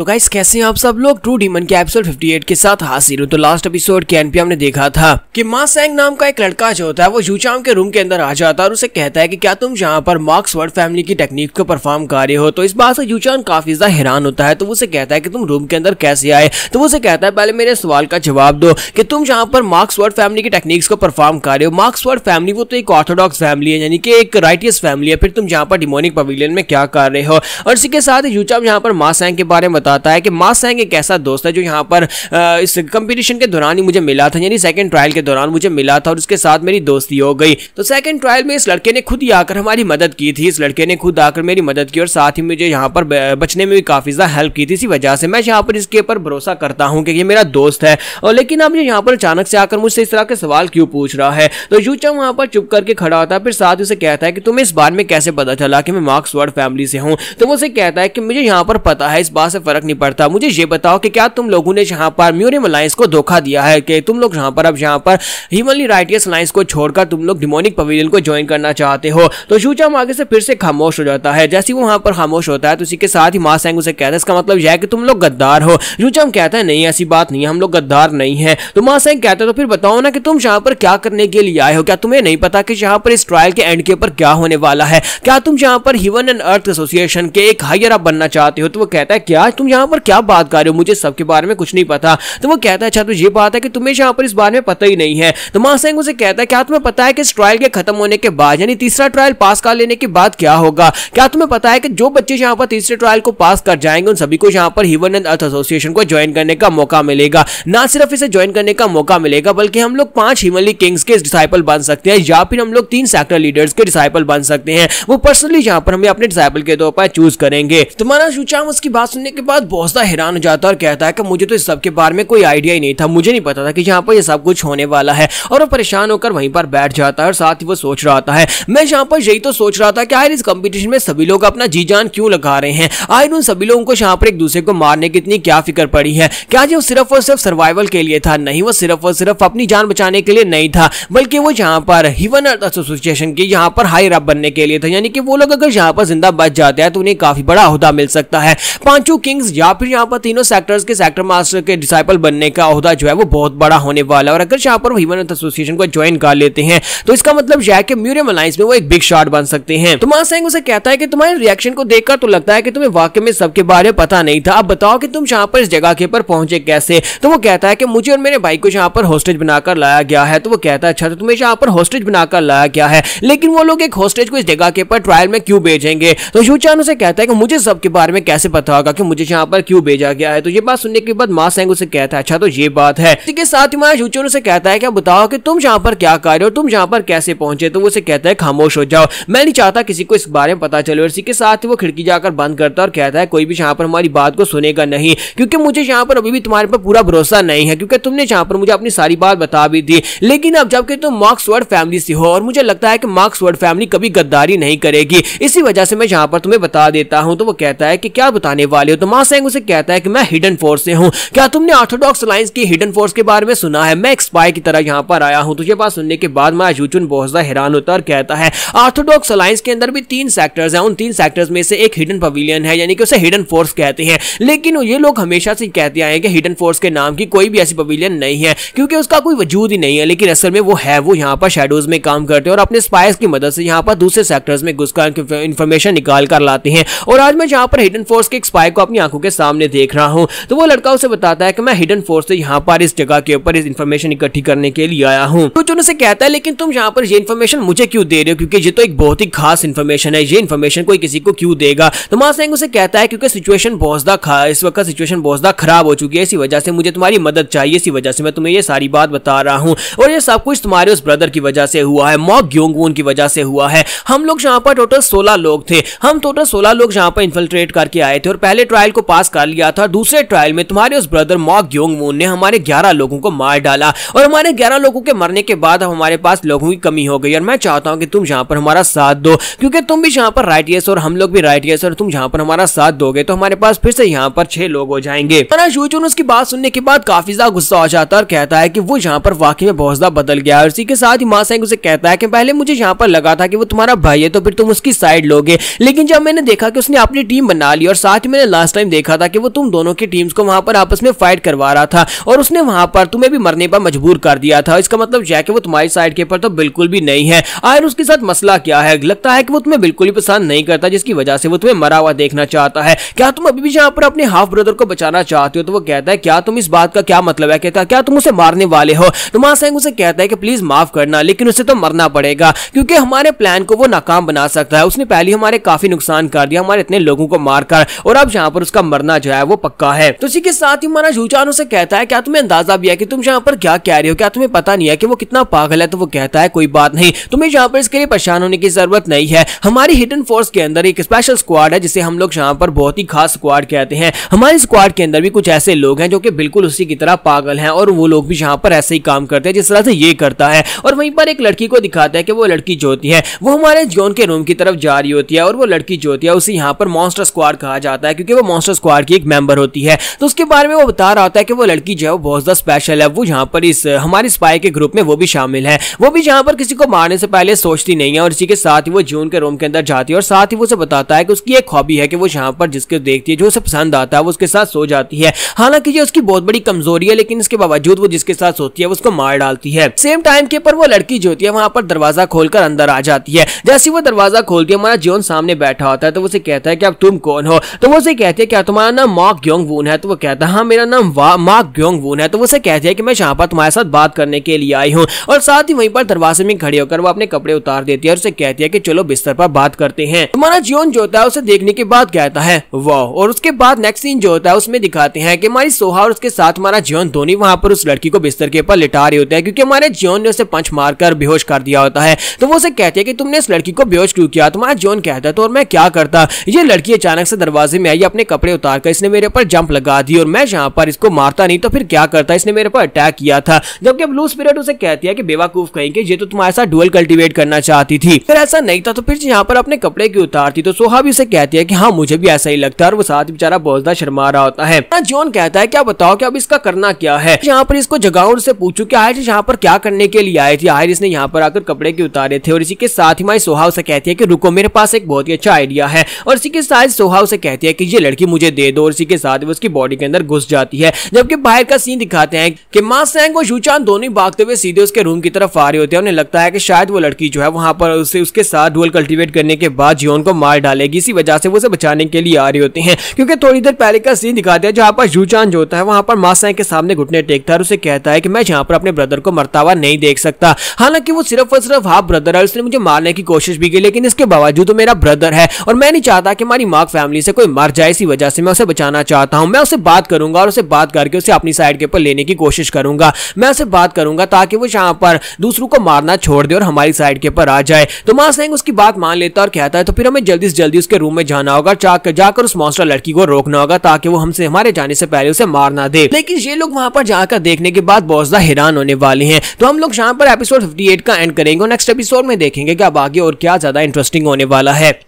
तो गाइस कैसे हैं आप सब लोग। ट्रू डीमन के एपिसोड 58 के साथ हाजिर हूं। तो लास्ट एपिसोड के एंड पे हमने देखा था कि मा सेंग नाम का एक लड़का जो होता है वो यूचांग के रूम के अंदर आ जाता है और उसे कहता है कि क्या तुम यहाँ पर मार्क्सवर्ड फैमिली की टेक्निक को परफॉर्म कर रहे हो। तो इस बात से यूचांग काफी ज्यादा हैरान होता है। तो वो उसे कहता है कि तुम रूम के अंदर कैसे आए। तो वो उसे कहता है पहले मेरे सवाल का जवाब दो कि तुम यहाँ पर मार्क्सवर्ड फैमिली की टेक्निक्स को परफॉर्म कर रहे हो। मार्क्सवर्ड फैमिली वो तो एक ऑर्थोडॉक्स फैमिली है, यानी कि एक राइटियस फैमिली है, फिर तुम यहाँ पर डिमोनिक पवेलियन में क्या कर रहे हो। और इसी के साथ यूचांग यहाँ पर मा सेंग के बारे में बताता है कि मा सेंग एक ऐसा दोस्त है जो यहाँ पर इस कंपटीशन के दौरान ही मुझे मिला था, यानी सेकंड ट्रायल के दौरान मुझे मिला था और उसके साथ मेरी दोस्ती हो गई। तो सेकंड ट्रायल में इस लड़के ने खुद ही आकर हमारी मदद की थी, इस लड़के ने खुद आकर मेरी मदद की और साथ ही मुझे यहाँ पर बचने में भी काफी ज्यादा हेल्प की थी। इसी वजह से मैं यहाँ पर इसके ऊपर भरोसा करता हूँ कि ये मेरा दोस्त है। और लेकिन अब ये यहाँ पर अचानक से आकर मुझसे इस तरह के सवाल क्यों पूछ रहा है। तो यूचांग वहाँ पर चुप करके खड़ा होता है, फिर साथ उसे कहता है कि तुम्हें इस बारे में कैसे पता चला कि मैं मार्क्सवर्ड फैमिली से हूँ। तो वो उसे कहता है कि मुझे यहाँ पर पता है, इस बात से फर्क नहीं पड़ता। मुझे ये बताओ कि क्या तुम लोगों ने यहाँ पर म्यूरियम अलायंस को धोखा दिया है कि तुम लोग यहाँ पर अब यहाँ पर ह्यूमनली राइटियस अलायंस को छोड़कर तुम लोग डिमोनिक पवेलियन को ज्वाइन करना चाहते हो। तो यूचांग आगे से फिर से खामोश हो जाता है। जैसे वो वहाँ पर खामोश होता है तो उसी के साथ ही मा सेंग उसे कहता है इसका मतलब यह है कि तुम लोग गद्दार हो। यूचांग कहता है नहीं, ऐसी बात नहीं है, हम लोग गद्दार नहीं है। तो मा सेंग कहता है तो फिर बताओ ना कि तुम यहाँ पर क्या करने के लिए आए हो। क्या तुम्हें नहीं पता कि यहाँ पर इस ट्रायल के एंड के ऊपर क्या होने वाला है। क्या तुम यहाँ पर हेवन एंड अर्थ एसोसिएशन के एक हायर अप बनना चाहते हो। तो वो कहता है क्या तुम यहाँ पर क्या बात कर रहे हो, मुझे सबके बारे में कुछ नहीं पता। तो वो कहता है अच्छा तो ये बात है कि तुम्हें यहाँ पर इस बारे में पता ही नहीं है। तो मा सेंग उसे कहता है क्या तुम्हें पता है कि इस ट्रायल के खत्म होने के बाद यानी तीसरा ट्रायल पास कर लेने के बाद क्या होगा। क्या तुम्हें पता है कि जो बच्चे यहाँ पर तीसरे ट्रायल को पास कर जाएंगे उन सभी को यहाँ पर हेवन एंड अर्थ एसोसिएशन को ज्वाइन करने का मौका मिलेगा। ना सिर्फ इसे ज्वाइन करने का मौका मिलेगा बल्कि हम लोग 5 हेवनली किंग्स के डिसाइपल बन सकते हैं या फिर हम लोग 3 सेक्टर लीडर्स के डिसाइपल बन सकते हैं। वो पर्सनली यहाँ पर हमें अपने डिसाइपल के तौर पर चूज करेंगे। तुम्हारा यूचांग उसकी बात सुनने के बाद बहुत ज्यादा हैरान हो जाता है और कहता है कि मुझे तो इस सब के बारे में कोई आइडिया ही नहीं था, मुझे नहीं पता था कि यहाँ पर ये सब कुछ होने वाला है। और वो परेशान होकर वहीं पर बैठ जाता है और साथ ही वो सोच रहा होता है मैं यहाँ पर यही तो सोच रहा था कि आखिर इस कंपटीशन में सभी लोग अपना जी जान क्यों लगा रहे हैं। आखिर उन सभी लोगों को यहाँ पर एक दूसरे को मारने की इतनी क्या फिक्र पड़ी है। क्या जो सिर्फ और सिर्फ सर्वाइवल के लिए था? नहीं, वो सिर्फ और सिर्फ अपनी जान बचाने के लिए नहीं था बल्कि वो यहाँ पर हेवन अर्थ एसोसिएशन की यहाँ पर हायर अप बनने के लिए था। यानी कि वो लोग अगर यहाँ पर जिंदा बच जाते हैं तो उन्हें काफी बड़ा ओहदा मिल सकता है। 5 किंग्स या फिर यहाँ पर तीनों सेक्टर्स के सेक्टर मास्टर के डिसाइपल बनने का ओहदा जो है वो बहुत बड़ा होने वाला है। और अगर यहाँ पर हेवन अर्थ एसोसिएशन को ज्वाइन कर लेते हैं तो इसका मतलब यह है कि म्यूरियम अलायंस में वो एक बिग शॉट बन सकते हैं। तो मा सेंग उसे कहता है कि तुम्हारे रिएक्शन को देखकर तो लगता है कि तुम्हें वाकई में सबके बारे में पता नहीं था। अब बताओ कि तुम यहाँ पर इस जगह के पर पहुंचे कैसे। तो वो कहता है कि मुझे और मेरे भाई को यहाँ पर होस्टेज बनाकर लाया गया है। तो वो कहता है अच्छा तो तुम्हें यहाँ पर होस्टेज बनाकर लाया गया है, लेकिन वो लोग एक होस्टेज को इस जगह के पर ट्रायल में क्यों भेजेंगे। तो यूचांग उसे कहता है कि मुझे सबके बारे में कैसे पता होगा कि मुझे यहाँ पर क्यों भेजा गया है। तो ये बात सुनने के बाद मा सेंग उसे कहता है अच्छा तो ये बात है। इसी के साथ ही यूचांग उसे कहता है कि बताओ कि तुम यहाँ पर क्या कर रहे हो, तुम यहाँ पर कैसे पहुंचे। तो वो उसे कहता है खामोश हो जाओ, मैं नहीं चाहता किसी को इस बारे में पता चले। और इसी के साथ ही वो खिड़की जाकर बंद करता है और कहता है कोई भी यहाँ पर हमारी बात को सुनेगा नहीं, क्योंकि मुझे यहाँ पर अभी भी तुम्हारे पर पूरा भरोसा नहीं है, क्योंकि तुमने यहाँ पर मुझे अपनी सारी बात बता भी दी। लेकिन अब जबकि तुम मार्क्सवर्ड फैमिली से हो और मुझे लगता है कि मार्क्सवर्ड फैमिली कभी गद्दारी नहीं करेगी, इसी वजह से मैं यहाँ पर तुम्हें बता देता हूँ। तो वो कहता है कि क्या बताने वाले हो। तो मा सेंग उसे कहता है कि मैं हिडन फोर्स से हूँ। क्या तुमने ऑर्थोडॉक्स अलायंस की हिडन फोर्स के बारे में सुना है? मैं एक स्पाई की तरह यहाँ पर आया हूँ। तो ये बात सुनने के बाद यूचांग बहुत ज्यादा हैरान होता है और कहता है ऑर्थोडॉक्स अलायंस के अंदर भी 3 सेक्टर्स हैं, उन 3 सेक्टर्स में से एक हिडन पवेलियन है, यानी कि उसे हिडन फोर्स कहते हैं। लेकिन ये लोग हमेशा से कहते आए हैं कि हिडन फोर्स के नाम की कोई भी ऐसी पवेलियन नहीं है, क्योंकि उसका कोई वजूद ही नहीं है। लेकिन असल में वो है, वो यहाँ पर शैडोज में काम करते हैं और अपने स्पाइस की मदद से यहाँ पर दूसरे सेक्टर्स में घुसकर इंफॉर्मेशन निकाल कर लाते हैं। और आज मैं यहाँ पर हिडन फोर्स के एक स्पाई को अपनी आंखों के सामने देख रहा हूँ। तो वो लड़का उसे बताता है कि मैं हिडन फोर्स से यहाँ पर इस जगह के ऊपर इस इंफॉर्मेशन इकट्ठी करने के लिए आया हूँ। तो उनसे कहता है लेकिन तुम यहाँ पर ये इंफॉर्मेशन मुझे क्यों दे रहे हो, क्योंकि ये तो एक बहुत ही खास इंफॉर्मेशन है, ये इंफॉर्मेशन कोई किसी को क्यों देगा। तो मा सेंग उसे कहता है क्योंकि सिचुएशन बहुत ज्यादा इस वक्त सिचुएशन बहुत ज्यादा खराब हो चुकी है, इसी वजह से मुझे तुम्हारी मदद चाहिए, इसी वजह से मैं तुम्हें ये सारी बात बता रहा हूँ। और ये सब कुछ तुम्हारे उस ब्रदर की वजह से हुआ है, मॉक ग्योंगवून की वजह से हुआ है। हम लोग यहाँ पर टोटल 16 लोग थे, हम टोटल 16 लोग यहाँ पर इन्फिल्ट्रेट करके आए थे और पहले ट्रायल को पास कर लिया था। दूसरे ट्रायल में तुम्हारे उस ब्रदर मॉक ग्योंगवून ने हमारे 11 लोगों को मार डाला और हमारे 11 लोगों के मरने के बाद हमारे पास लोगों की कमी हो गई। और मैं चाहता हूं कि तुम यहाँ पर हमारा साथ दो, क्योंकि तुम भी यहाँ पर राइटियस और हम लोग भी राइटियस, और तुम यहाँ पर हमारा साथ दोगे तो हमारे पास फिर से यहाँ पर 6 लोग हो जाएंगे। यूचांग उसकी बात सुनने के बाद काफी ज्यादा गुस्सा हो जाता है और कहता है कि वो यहाँ पर वाकई में बहुत ज्यादा बदल गया है। इसी के साथ ही मा सेंग उसे कहता है कि पहले मुझे यहाँ पर लगा था कि वो तुम्हारा भाई है तो फिर तुम उसकी साइड लोगे, लेकिन जब मैंने देखा कि उसने अपनी टीम बना ली और साथ ही मैंने लास्ट टाइम देखा था कि वो तुम दोनों की टीम्स को वहां पर आपस में फाइट करवा रहा था और उसने वहां पर तुम्हें भी मरने पर मजबूर कर दिया था। इसका मतलब यह है कि वो तुम्हारी साइड के ऊपर तो बिल्कुल भी नहीं है। आखिर उसके साथ मसला क्या है? लगता है कि वो तुम्हें बिल्कुल ही पसंद नहीं करता, जिसकी वजह से वो तुम्हें मरा हुआ देखना चाहता है। क्या तुम अभी भी यहाँ पर अपने हाफ ब्रदर को बचाना चाहते हो? तो वो कहता है क्या तुम इस बात का क्या मतलब है? कहता है क्या तुम उसे मारने वाले हो? तो मा सेंग उसे कहता है कि प्लीज माफ करना, लेकिन उसे तो मरना पड़ेगा क्योंकि हमारे प्लान को वो नाकाम बना सकता है। उसने पहले हमारे काफी नुकसान कर दिया, हमारे इतने लोगों को मारकर, और अब यहाँ पर उसका मरना जो है वो पक्का है। तो इसी के साथ ही हमारा जूचान उसे कहता है क्या तुम्हें अंदाजा भी है कि तुम यहाँ पर क्या कह रहे हो? क्या तुम्हें पता नहीं है कि वो कितना पागल है? तो वो कहता है कोई बात नहीं, तुम्हें यहाँ पर इसके लिए परेशान होने की जरूरत नहीं है। हमारी हिडन फोर्स के अंदर एक स्पेशल स्क्वाड है जिसे हम लोग यहाँ पर बहुत ही खास स्क्वाड कहते हैं। हमारी स्क्वाड के अंदर भी कुछ ऐसे लोग हैं जो कि बिल्कुल उसी की तरह पागल हैं और वो लोग भी यहाँ पर ऐसे ही काम करते हैं जिस तरह से ये करता है। और वहीं पर एक लड़की को दिखाता है कि वो लड़की जो होती है वो हमारे जॉन के रूम की तरफ जा रही होती है और वो लड़की जो होती है उसे यहाँ पर मॉन्स्टर स्क्वाड कहा जाता है क्योंकि वो मॉन्स्टर स्क्वाड की एक मेंबर होती है। तो उसके बारे में वो बता रहा होता है कि वो लड़की जो है वो बहुत ज्यादा स्पेशल है, वो यहाँ पर इस हमारी स्पाई के ग्रुप में वो भी शामिल है। वो भी यहाँ पर किसी को मारने से पहले सोचती नहीं है और इसी के साथ ही वो जून के रूम के अंदर जाती है और साथ ही वो उसे बताता है कि उसकी एक हॉबी है कि वो यहाँ पर जिसको देखती है जो उसे पसंद आता है वो उसके साथ सो जाती है। हालांकि ये उसकी बहुत बड़ी कमजोरी है, लेकिन इसके बावजूद वो जिसके साथ सोती है वो उसको मार डालती है। सेम टाइम के पर वो लड़की जो होती है वहां पर दरवाजा खोलकर अंदर आ जाती है। जैसे वो दरवाजा खोलती है हमारा जॉन सामने बैठा होता है तो वो उसे कहता है कि अब तुम कौन हो? तो वो उसे कहती है क्या तुम्हारा नाम मार्क ग्योंग वून है? तो वो कहता है हाँ मेरा नाम मार्क ग्योंग वून है। तो वो उसे कहती है कि मैं यहाँ पर तुम्हारे साथ बात करने के लिए आई हूँ, और साथ ही वहीं पर दरवाजे में खड़े होकर वो अपने कपड़े उतार देती है और उसे कहती है कि चलो बिस्तर पर बात करते हैं। हमारा जॉन जो होता है उसे देखने के बाद कहता है वाह। और उसके बाद नेक्स्ट सीन जो होता है उसमें दिखाते हैं कि हमारी सोहा और उसके साथ हमारा जॉन दोनों वहां पर उस लड़की को बिस्तर के ऊपर लिटा रहे होते हैं क्योंकि हमारे जॉन ने उसे पंच मारकर बेहोश कर दिया होता है। तो वो उसे कहती है कि तुमने इस लड़की को बेहोश क्यों किया? तुम्हारा जॉन कहता है तो और मैं क्या करता, ये लड़की अचानक से दरवाजे में आई, अपने कपड़े उतारकर इसने मेरे ऊपर जंप लगा दी और मैं यहाँ पर इसको मारता नहीं तो फिर क्या करता, इसने मेरे ऊपर अटैक किया था। जबकि ब्लू स्पिरिट उसे कहती है कि बेवकूफ कहीं कि ये तो तुम्हारे साथ डुअल कल्टीवेट करना चाहती थी, फिर ऐसा नहीं था तो फिर यहाँ पर अपने कपड़े क्यों उतारती? तो सोहा भी उसे कहती है कि हाँ मुझे भी ऐसा ही लगता है और वो साथ बेचारा बहुत ज्यादा शर्मा रहा होता है। जॉन कहता है क्या बताओ कि अब इसका करना क्या है? यहाँ पर इसको जगाओ और उससे पूछो कि आयरिस यहाँ पर क्या करने के लिए आई थी। आयरिस ने यहाँ पर आकर कपड़े क्यों उतारे थे? और इसी के साथ ही हमारी सोहा उसे कहती है कि रुको मेरे पास एक बहुत ही अच्छा आइडिया है। और इसी के साथ सोहा उसे कहती है कि ये लड़की मुझे दे दो और इसी के साथ वो उसकी बॉडी के अंदर घुस जाती है। जबकि बाहर का सीन दिखाते हैं कि मा सेंग और यूचान दोनों ही भागते हुए सीधे उसके रूम की तरफ आ रहे होते हैं। उन्हें लगता है कि शायद वो लड़की जो है वहां पर उसके साथ डुअल कल्टीवेट करने के बाद जॉन को मार डालेगी, इसी वजह से वो उसे बचाने के लिए आ रहे होते हैं। क्योंकि थोड़ी देर पहले का सीन दिखाते हैं जहां पर यूचान जो होता है वहां पर मा सेंग के सामने घुटने टेकता है और उसे कहता है कि मैं यहाँ पर अपने ब्रदर को मरता हुआ नहीं देख सकता। हालांकि वो सिर्फ और सिर्फ हाफ ब्रदर है, उसने मुझे मारने की कोशिश भी की, लेकिन इसके बावजूद वो मेरा ब्रदर है और मैं नहीं चाहता कि हमारी मार्क फैमिली से कोई मर जाए, इसी वजह से मैं उसे बचाना चाहता हूँ। मैं उससे बात करूंगा और उसे बात करके उसे अपनी साइड के ऊपर लेने की कोशिश करूंगा। मैं उसे बात करूंगा ताकि वो यहाँ पर दूसरों को मारना छोड़ दे और हमारी साइड के ऊपर आ जाए। तो मा सेंग उसकी बात मान लेता और कहता है तो फिर हमें जल्दी से जल्दी उसके रूम में जाना होगा, जाकर उस मॉन्स्टर लड़की को रोकना होगा ताकि वो हमसे हमारे जाने से पहले उसे मार ना दे। लेकिन ये लोग वहां पर जाकर देखने के बाद बहुत ज्यादा हैरान होने वाले हैं। तो हम लोग यहाँ पर एपिसोड 58 का एंड करेंगे और नेक्स्ट एपिसोड में देखेंगे कि अब आगे और क्या ज्यादा इंटरेस्टिंग होने वाला है।